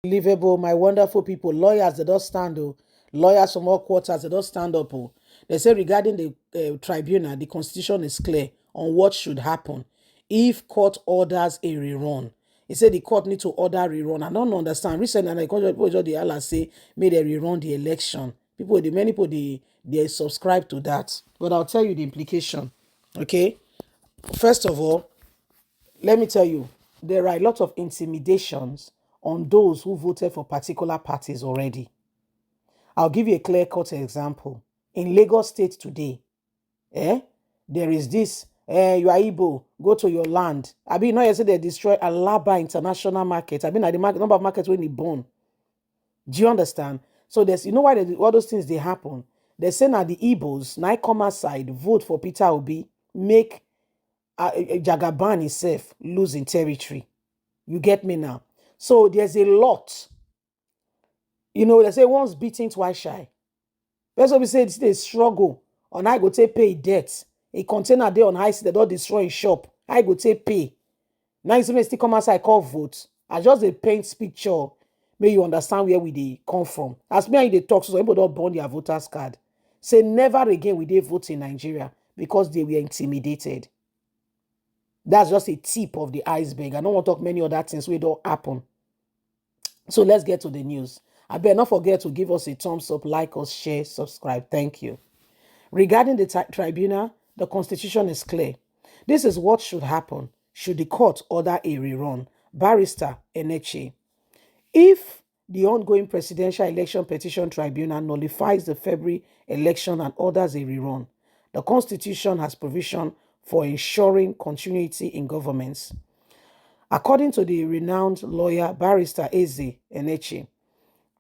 Unbelievable, my wonderful people, lawyers, they don't stand up. Lawyers from all quarters, they don't stand up. Oh. They say regarding the tribunal, the constitution is clear on what should happen if court orders a rerun. He said the court need to order rerun. I don't understand. Recently, and people just the Allah say may they rerun the election. People, the many people they subscribe to that. But I'll tell you the implication. Okay. First of all, let me tell you, there are a lot of intimidations on those who voted for particular parties already. I'll give you a clear-cut example. In Lagos State today, there is this, you are Igbo, go to your land. I mean, not yesterday they destroy Alaba International Market. I mean, at the market, number of markets when they burn. Do you understand? So there's, you know why all those things they happen? They say now the Igbos, Naikoma side, vote for Peter Obi, make Jagaban himself losing territory. You get me now? So there's a lot. You know, they say once beaten, twice shy. That's what we say, it's a struggle. On I go take pay debt. A container there on high seat, they don't destroy a shop. I go take pay. Now you still come outside, call vote. I just a paint picture. May you understand where we they come from. As me and they talk, so people don't burn their voters card. Say never again will they vote in Nigeria because they were intimidated. That's just a tip of the iceberg. I don't want to talk many other things where don't happen. So let's get to the news. I better not forget to give us a thumbs up, like us, share, subscribe. Thank you. Regarding the tribunal, the constitution is clear. This is what should happen should the court order a rerun. Barrister Eneche. If the ongoing presidential election petition tribunal nullifies the February election and orders a rerun, the constitution has provision for ensuring continuity in governments. According to the renowned lawyer Barrister Eze Eneche,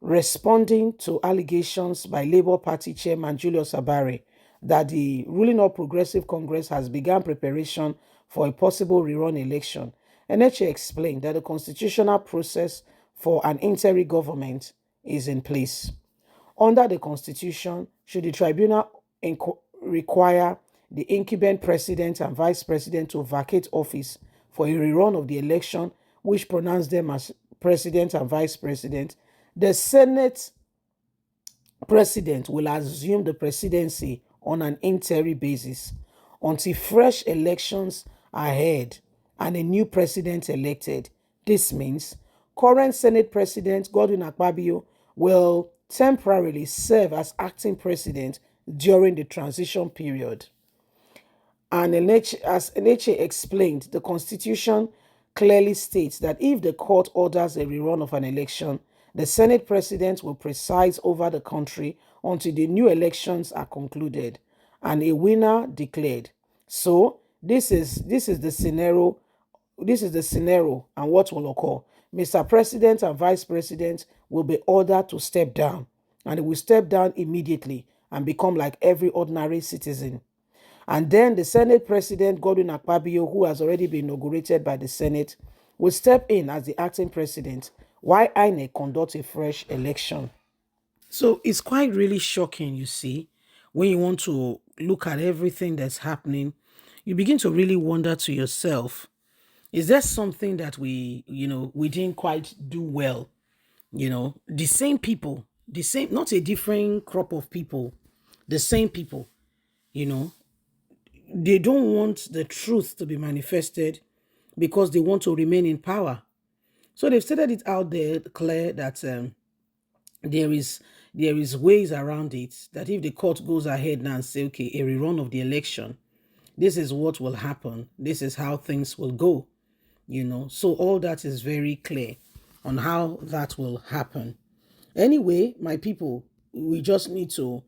responding to allegations by Labour Party chairman Julius Abare that the ruling All Progressive Congress has begun preparation for a possible rerun election, Eneche explained that the constitutional process for an interim government is in place. Under the constitution, should the tribunal require the incumbent president and vice president to vacate office for a rerun of the election, which pronounced them as president and vice president, the Senate president will assume the presidency on an interim basis until fresh elections are held and a new president elected. This means current Senate President Godwin Akpabio will temporarily serve as acting president during the transition period. And as Eneche explained, the Constitution clearly states that if the court orders a rerun of an election, the Senate President will preside over the country until the new elections are concluded and a winner declared. So this is the scenario. This is the scenario and what will occur. Mr. President and Vice President will be ordered to step down, and they will step down immediately and become like every ordinary citizen. And then the Senate President, Godwin Akpabio, who has already been inaugurated by the Senate, will step in as the acting president while INEC conducts a fresh election. So it's quite really shocking, you see, when you want to look at everything that's happening, you begin to really wonder to yourself, is there something that we didn't quite do well? The same people, not a different crop of people, the same people, they don't want the truth to be manifested because they want to remain in power. So they've stated it out there clear that there is ways around it, that if the court goes ahead now and say, okay, a rerun of the election, this is what will happen, this is how things will go, so all that is very clear on how that will happen. Anyway, my people, we just need to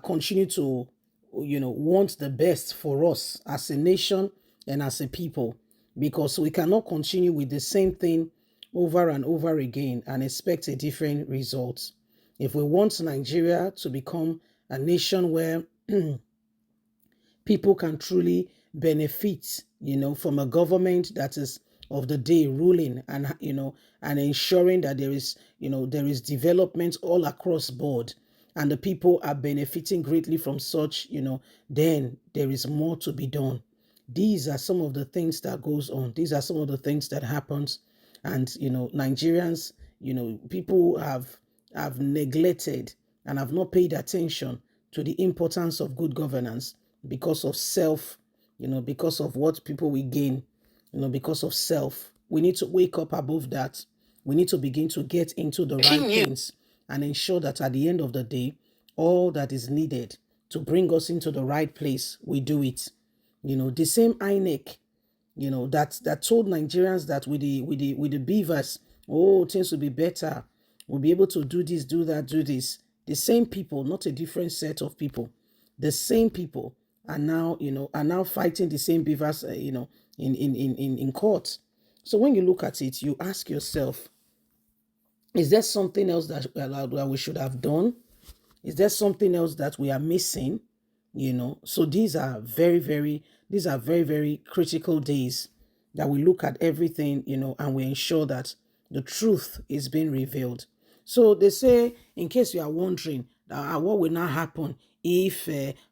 continue to want the best for us as a nation and as a people, because we cannot continue with the same thing over and over again and expect a different result. If we want Nigeria to become a nation where people can truly benefit, from a government that is of the day ruling and, and ensuring that there is development all across board and the people are benefiting greatly from such, then there is more to be done. These are some of the things that goes on. These are some of the things that happens. And, Nigerians, people have neglected and have not paid attention to the importance of good governance because of self, because of what people will gain, because of self. We need to wake up above that. We need to begin to get into the right things and ensure that at the end of the day, all that is needed to bring us into the right place, we do it. The same INEC, that told Nigerians that with the beavers, oh, things will be better. We'll be able to do this, do that, do this. The same people, not a different set of people. The same people are now fighting the same beavers, in court. So when you look at it, you ask yourself, is there something else that we should have done? Is there something else that we are missing? So these are very critical days that we look at everything, and we ensure that the truth is being revealed. So they say, in case you are wondering, what will now happen if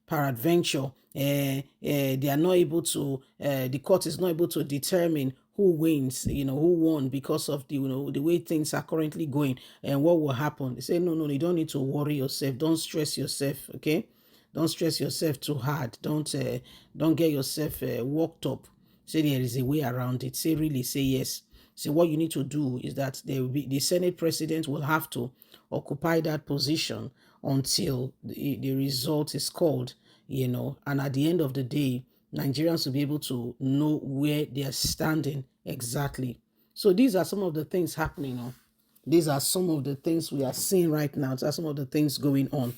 peradventure they are not able to, the court is not able to determine who wins, who won, because of the way things are currently going, and what will happen. They say, no, you don't need to worry yourself. Don't stress yourself, okay? Don't stress yourself too hard. Don't get yourself worked up. Say there is a way around it. Say really, say yes. Say what you need to do is that the Senate president will have to occupy that position until the result is called, and at the end of the day, Nigerians will be able to know where they are standing exactly. So these are some of the things happening. These are some of the things we are seeing right now. These are some of the things going on.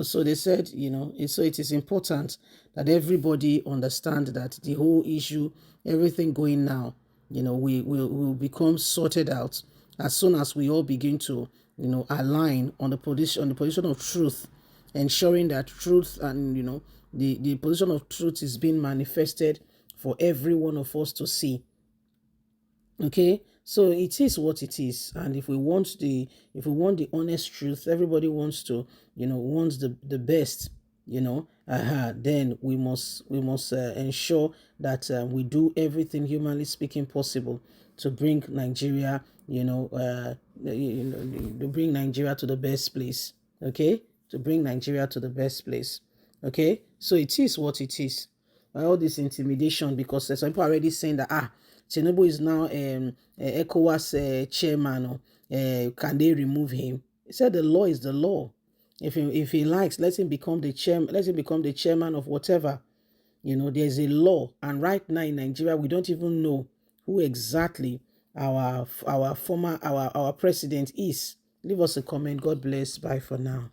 So they said, so it is important that everybody understand that the whole issue, everything going now, we will become sorted out as soon as we all begin to, align on the position of truth, ensuring that truth and, the position of truth is being manifested for every one of us to see. Okay, so it is what it is, and if we want the honest truth, everybody wants to, wants the best, then we must ensure that we do everything humanly speaking possible to bring Nigeria, to bring Nigeria to the best place. Okay, to bring Nigeria to the best place. Okay, so it is what it is. All this intimidation, because some people are already saying that Tinubu is now ECOWAS chairman. Can they remove him? He said the law is the law. If he likes, let him become the chairman. Let him become the chairman of whatever. There's a law, and right now in Nigeria, we don't even know who exactly our president is. Leave us a comment. God bless. Bye for now.